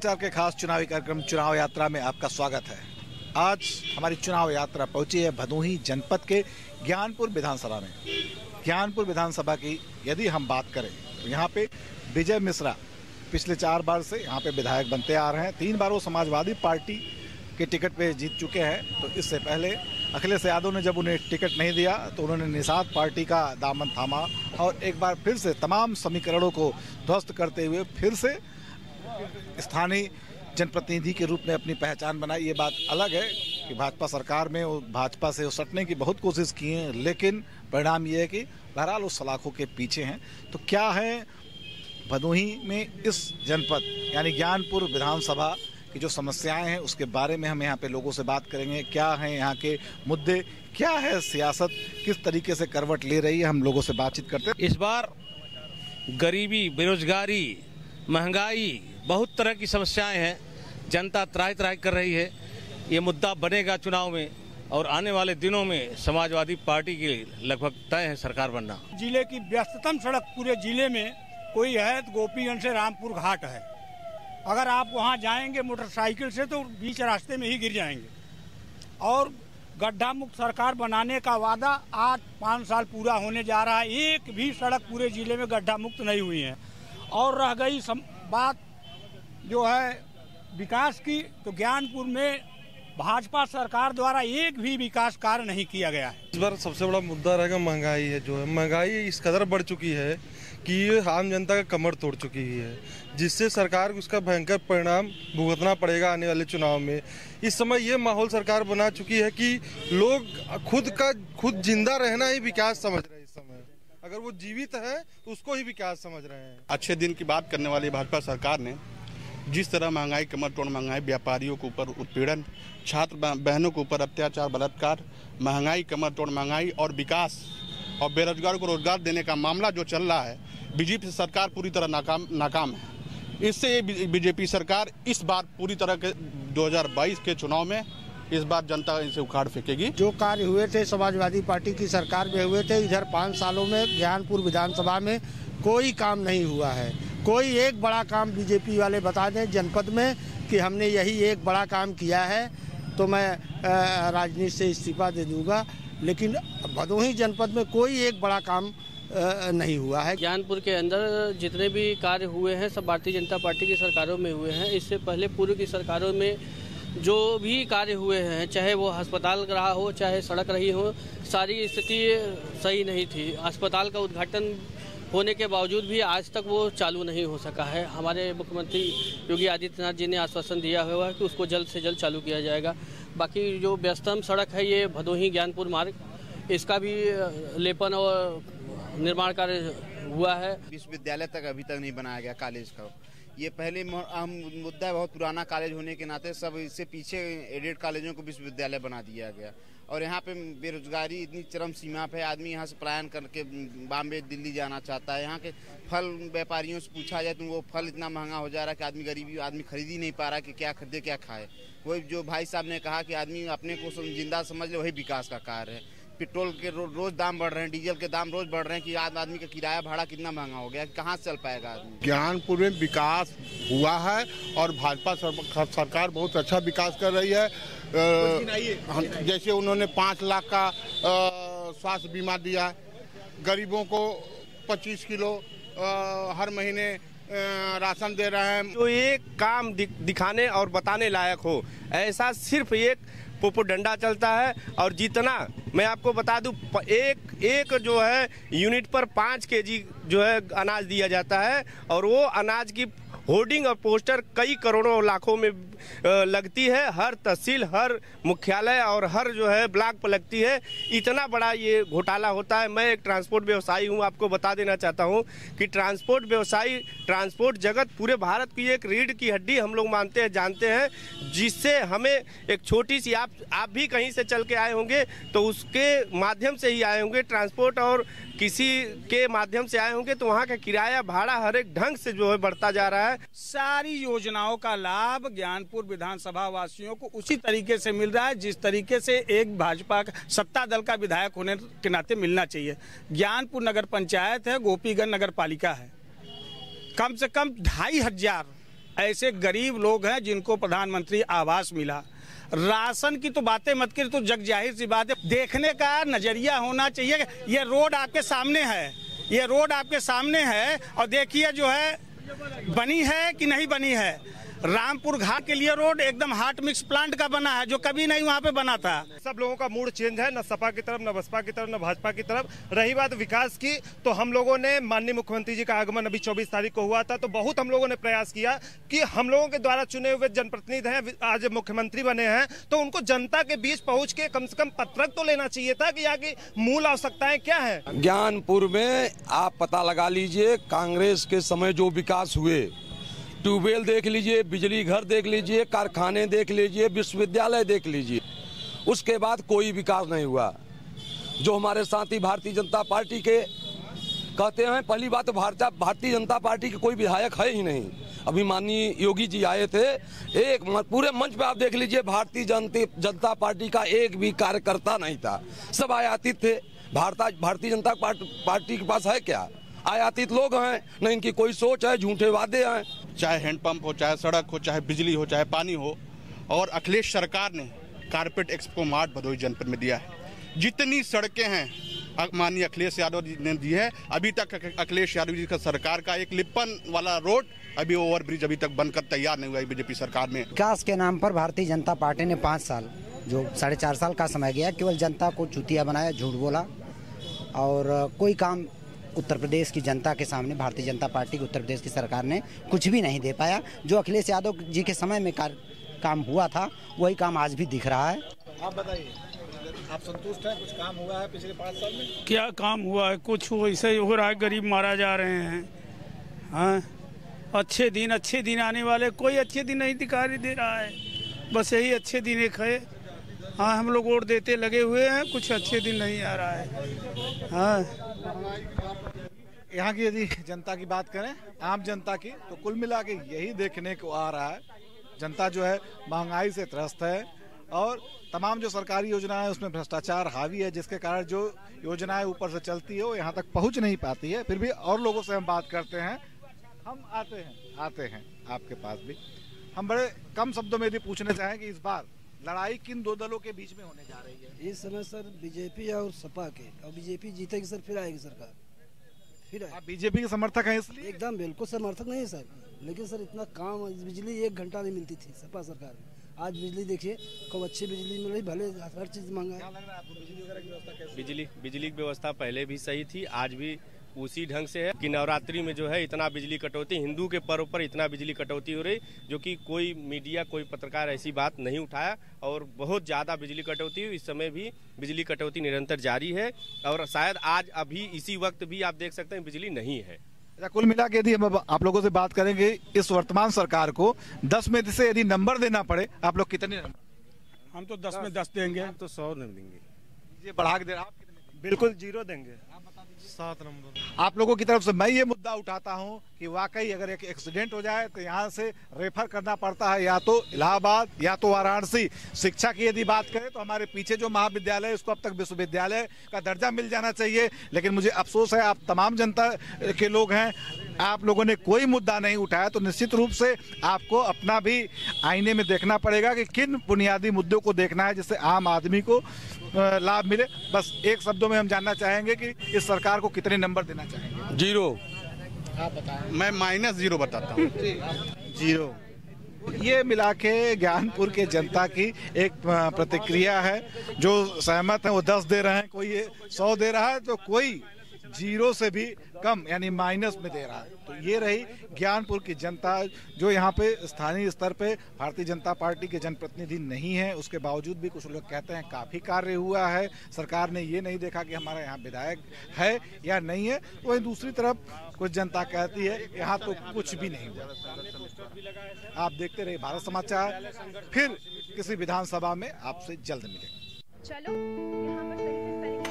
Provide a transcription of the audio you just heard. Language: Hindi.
स्टार के खास चुनावी कार्यक्रम चुनाव यात्रा में आपका स्वागत है। आज हमारी चुनाव यात्रा पहुंची है भदोही जनपद के ज्ञानपुर विधानसभा में। ज्ञानपुर विधानसभा की यदि हम बात करें तो यहाँ पे विजय मिश्रा पिछले 4 बार से यहाँ पे विधायक बनते आ रहे हैं। 3 बार वो समाजवादी पार्टी के टिकट पे जीत चुके हैं। तो इससे पहले अखिलेश यादव ने जब उन्हें टिकट नहीं दिया तो उन्होंने निषाद पार्टी का दामन थामा और एक बार फिर से तमाम समीकरणों को ध्वस्त करते हुए फिर से स्थानीय जनप्रतिनिधि के रूप में अपनी पहचान बनाई। ये बात अलग है कि भाजपा सरकार में वो भाजपा से सटने की बहुत कोशिश की है, लेकिन परिणाम ये है कि बहरहाल उस सलाखों के पीछे हैं। तो क्या है भदोही में इस जनपद यानी ज्ञानपुर विधानसभा की जो समस्याएं हैं उसके बारे में हम यहाँ पे लोगों से बात करेंगे। क्या हैं यहाँ के मुद्दे, क्या है सियासत, किस तरीके से करवट ले रही है, हम लोगों से बातचीत करते हैं। इस बार गरीबी, बेरोजगारी, महंगाई, बहुत तरह की समस्याएं हैं। जनता त्राहि कर रही है। ये मुद्दा बनेगा चुनाव में और आने वाले दिनों में समाजवादी पार्टी की लगभग तय है सरकार बनना। जिले की व्यस्ततम सड़क पूरे जिले में कोई है तो गोपीगंज से रामपुर घाट है। अगर आप वहां जाएंगे मोटरसाइकिल से तो बीच रास्ते में ही गिर जाएंगे। और गड्ढा मुक्त सरकार बनाने का वादा आज 5 साल पूरा होने जा रहा है। एक भी सड़क पूरे जिले में गड्ढा मुक्त नहीं हुई है। और रह गई बात जो है विकास की, तो ज्ञानपुर में भाजपा सरकार द्वारा एक भी विकास कार्य नहीं किया गया है। इस बार सबसे बड़ा मुद्दा रहेगा महंगाई है। जो है महंगाई इस कदर बढ़ चुकी है कि ये आम जनता का कमर तोड़ चुकी है, जिससे सरकार को उसका भयंकर परिणाम भुगतना पड़ेगा आने वाले चुनाव में। इस समय ये माहौल सरकार बना चुकी है कि लोग खुद जिंदा रहना ही विकास समझ रहे हैं। इस समय अगर वो जीवित है तो उसको ही विकास समझ रहे हैं। अच्छे दिन की बात करने वाली भाजपा सरकार ने जिस तरह महंगाई, कमर तोड़ महंगाई, व्यापारियों के ऊपर उत्पीड़न, छात्र बहनों के ऊपर अत्याचार, बलात्कार, महंगाई, कमर तोड़ महंगाई और विकास और बेरोजगारों को रोजगार देने का मामला जो चल रहा है, बीजेपी सरकार पूरी तरह नाकाम है। इससे बीजेपी सरकार इस बार पूरी तरह के 2022 के चुनाव में इस बार जनता इसे उखाड़ फेंकेगी। जो कार्य हुए थे समाजवादी पार्टी की सरकार में हुए थे, इधर 5 सालों में ज्ञानपुर विधानसभा में कोई काम नहीं हुआ है। कोई एक बड़ा काम बीजेपी वाले बता दें जनपद में कि हमने यही एक बड़ा काम किया है तो मैं राजनीति से इस्तीफा दे दूंगा। लेकिन भदोही जनपद में कोई एक बड़ा काम नहीं हुआ है। ज्ञानपुर के अंदर जितने भी कार्य हुए हैं सब भारतीय जनता पार्टी की सरकारों में हुए हैं। इससे पहले पूर्व की सरकारों में जो भी कार्य हुए हैं, चाहे वो अस्पताल रहा हो, चाहे सड़क रही हो, सारी स्थिति सही नहीं थी। अस्पताल का उद्घाटन होने के बावजूद भी आज तक वो चालू नहीं हो सका है। हमारे मुख्यमंत्री योगी आदित्यनाथ जी ने आश्वासन दिया हुआ है कि उसको जल्द से जल्द चालू किया जाएगा। बाकी जो व्यस्तम सड़क है ये भदोही ज्ञानपुर मार्ग, इसका भी लेपन और निर्माण कार्य हुआ है। विश्वविद्यालय तक अभी तक नहीं बनाया गया कॉलेज का। ये पहले अहम मुद्दा है, बहुत पुराना कॉलेज होने के नाते सब इससे पीछे एडेड कॉलेजों को विश्वविद्यालय बना दिया गया। और यहाँ पे बेरोजगारी इतनी चरम सीमा पे, आदमी यहाँ से पलायन करके बॉम्बे, दिल्ली जाना चाहता है। यहाँ के फल व्यापारियों से पूछा जाए तो वो फल इतना महंगा हो जा रहा है कि आदमी खरीद ही नहीं पा रहा कि क्या खरीदे क्या खाए। वही जो भाई साहब ने कहा कि आदमी अपने को जिंदा समझ ले, वही विकास का कार्य है। पेट्रोल के रोज दाम बढ़ रहे हैं, डीजल के दाम रोज बढ़ रहे हैं कि आदमी का किराया भाड़ा कितना महंगा हो गया, कहाँ से चल पाएगा आदमी। ज्ञानपुर में विकास हुआ है और भाजपा सरकार बहुत अच्छा विकास कर रही है। जैसे उन्होंने 5 लाख का स्वास्थ्य बीमा दिया, गरीबों को 25 किलो हर महीने राशन दे रहे हैं। जो एक काम दिखाने और बताने लायक हो, ऐसा सिर्फ एक पोपो डंडा चलता है। और जितना मैं आपको बता दूं, एक जो है यूनिट पर 5 केजी जो है अनाज दिया जाता है और वो अनाज की होर्डिंग और पोस्टर कई करोड़ों लाखों में लगती है। हर तहसील, हर मुख्यालय और हर जो है ब्लॉक पर लगती है। इतना बड़ा ये घोटाला होता है। मैं एक ट्रांसपोर्ट व्यवसायी हूँ, आपको बता देना चाहता हूँ कि ट्रांसपोर्ट व्यवसायी, ट्रांसपोर्ट जगत पूरे भारत की एक रीढ़ की हड्डी हम लोग मानते हैं, जानते हैं, जिससे हमें एक छोटी सी आप भी कहीं से चल के आए होंगे तो उसके माध्यम से ही आए होंगे, ट्रांसपोर्ट और किसी के माध्यम से आए होंगे तो वहाँ का किराया भाड़ा हर एक ढंग से जो है बढ़ता जा रहा है। सारी योजनाओं का लाभ ज्ञानपुर विधानसभा वासियों को उसी तरीके से मिल रहा है जिस तरीके से एक भाजपा सत्ता दल का विधायक होने के नाते मिलना चाहिए। ज्ञानपुर नगर पंचायत है, गोपीगंज नगर पालिका है। कम से कम 2500 ऐसे गरीब लोग हैं जिनको प्रधानमंत्री आवास मिला। राशन की तो बातें मत करिए, तो जग जाहिर सी बात है, देखने का नजरिया होना चाहिए। ये रोड आपके सामने है, ये रोड आपके सामने है और देखिए जो है बनी है कि नहीं बनी है। रामपुर घाट के लिए रोड एकदम हॉट मिक्स प्लांट का बना है, जो कभी नहीं वहाँ पे बना था। सब लोगों का मूड चेंज है, न सपा की तरफ, न बसपा की तरफ, न भाजपा की तरफ। रही बात विकास की, तो हम लोगों ने माननीय मुख्यमंत्री जी का आगमन अभी 24 तारीख को हुआ था, तो बहुत हम लोगों ने प्रयास किया कि हम लोगों के द्वारा चुने हुए जनप्रतिनिधि हैं, आज मुख्यमंत्री बने हैं, तो उनको जनता के बीच पहुंच के कम से कम पत्रक तो लेना चाहिए था कि यहाँ की मूल आवश्यकताएं क्या है। ज्ञानपुर में आप पता लगा लीजिए, कांग्रेस के समय जो विकास हुए, ट्यूबवेल देख लीजिए, बिजली घर देख लीजिए, कारखाने देख लीजिए, विश्वविद्यालय देख लीजिए, उसके बाद कोई विकास नहीं हुआ। जो हमारे साथी भारतीय जनता पार्टी के कहते हैं, पहली बात तो भारतीय जनता पार्टी के कोई विधायक है ही नहीं। अभी माननीय योगी जी आए थे, एक पूरे मंच पे आप देख लीजिए, भारतीय जनता पार्टी का एक भी कार्यकर्ता नहीं था, सब आयातित थे। भारतीय जनता पार्टी के पास है क्या? आयातित लोग हैं, न इनकी कोई सोच है, झूठे वादे हैं। चाहे हैंडपंप हो, चाहे सड़क हो, चाहे बिजली हो, चाहे पानी हो, और अखिलेश सरकार ने कारपेट एक्सपो मार्ट भदोही जनपद में दिया है। जितनी सड़कें हैं माननीय अखिलेश यादव जी ने दी है, अभी तक अखिलेश यादव जी का सरकार का एक लिप्पन वाला रोड, अभी ओवरब्रिज अभी तक बनकर तैयार नहीं हुआ है बीजेपी सरकार में। विकास के नाम पर भारतीय जनता पार्टी ने 5 साल, जो 4.5 साल का समय गया, केवल जनता को चूतिया बनाया, झूठ बोला, और कोई काम उत्तर प्रदेश की जनता के सामने भारतीय जनता पार्टी की उत्तर प्रदेश की सरकार ने कुछ भी नहीं दे पाया। जो अखिलेश यादव जी के समय में काम हुआ था, वही काम आज भी दिख रहा है। आप बताइए, आप संतुष्ट हैं? कुछ काम हुआ है पिछले 5 साल में? क्या काम हुआ है? कुछ वैसे ही हो रहा है, गरीब मारा जा रहे हैं। हाँ, अच्छे दिन आने वाले, कोई अच्छे दिन नहीं दिखाई दे रहा है। बस यही अच्छे दिन एक है। हाँ, हम लोग वोट देते लगे हुए हैं, कुछ अच्छे दिन नहीं आ रहा है। हाँ, यहाँ की यदि जनता की बात करें, आम जनता की, तो कुल मिला के यही देखने को आ रहा है, जनता जो है महंगाई से त्रस्त है और तमाम जो सरकारी योजनाएं हैं उसमें भ्रष्टाचार हावी है, जिसके कारण जो योजनाएं ऊपर से चलती है वो यहाँ तक पहुँच नहीं पाती है। फिर भी और लोगों से हम बात करते हैं, हम आते हैं आपके पास भी। हम बड़े कम शब्दों में यदि पूछना चाहें कि इस बार लड़ाई किन दो दलों के बीच में होने जा रही है? इस समय सर बीजेपी और सपा के, और बीजेपी जीतेगी सर, फिर आएगी सरकार, फिर आएगी। आप बीजेपी के समर्थक हैं इसलिए? एकदम बिल्कुल समर्थक नहीं है सर, लेकिन सर इतना काम, बिजली 1 घंटा नहीं मिलती थी सपा सरकार में, आज बिजली देखिए खूब अच्छी बिजली मिल रही, भले हर चीज महंगा है। क्या लग रहा है आपको, बिजली वगैरह की व्यवस्था कैसी? बिजली की व्यवस्था पहले भी सही थी, आज भी उसी ढंग से है कि नवरात्रि में जो है इतना बिजली कटौती, हिंदू के पर्व पर इतना बिजली कटौती हो रही, जो कि कोई मीडिया, कोई पत्रकार ऐसी बात नहीं उठाया, और बहुत ज़्यादा बिजली कटौती हुई। इस समय भी बिजली कटौती निरंतर जारी है, और शायद आज अभी इसी वक्त भी आप देख सकते हैं बिजली नहीं है। कुल मिला के यदि हम आप लोगों से बात करेंगे, इस वर्तमान सरकार को 10 में से यदि नंबर देना पड़े, आप लोग कितने नंबर? हम तो 10 में 10 देंगे। हम तो 100 नहीं देंगे। ये बढ़ा के दे, आप कितने? बिल्कुल 0 देंगे। 7 नंबर। आप लोगों की तरफ से मैं ये मुद्दा उठाता हूं कि वाकई अगर एक एक्सीडेंट हो जाए तो यहाँ से रेफर करना पड़ता है, या तो इलाहाबाद या तो वाराणसी। शिक्षा की यदि बात करें तो हमारे पीछे जो महाविद्यालय है उसको अब तक विश्वविद्यालय का दर्जा मिल जाना चाहिए, लेकिन मुझे अफसोस है आप तमाम जनता के लोग हैं, आप लोगों ने कोई मुद्दा नहीं उठाया। तो निश्चित रूप से आपको अपना भी आईने में देखना पड़ेगा कि किन बुनियादी मुद्दों को देखना है जिससे आम आदमी को लाभ मिले। बस एक शब्दों में हम जानना चाहेंगे कि इस सरकार को कितने नंबर देना चाहेंगे? 0। आप बताएं। मैं -0 बताता हूँ। 0। ये मिला के ज्ञानपुर के जनता की एक प्रतिक्रिया है। जो सहमत है वो 10 दे रहे हैं, कोई 100 दे रहा है, तो कोई 0 से भी कम यानी माइनस में दे रहा है। तो ये रही ज्ञानपुर की जनता, जो यहाँ पे स्थानीय स्तर पे भारतीय जनता पार्टी के जनप्रतिनिधि नहीं है, उसके बावजूद भी कुछ लोग कहते हैं काफ़ी कार्य हुआ है, सरकार ने ये नहीं देखा कि हमारा यहाँ विधायक है या नहीं है। तो वहीं दूसरी तरफ कुछ जनता कहती है यहाँ तो कुछ भी नहीं हुआ। आप देखते रहिए भारत समाचार, फिर किसी विधानसभा में आपसे जल्द मिलेंगे। चलो यहाँ पर सही से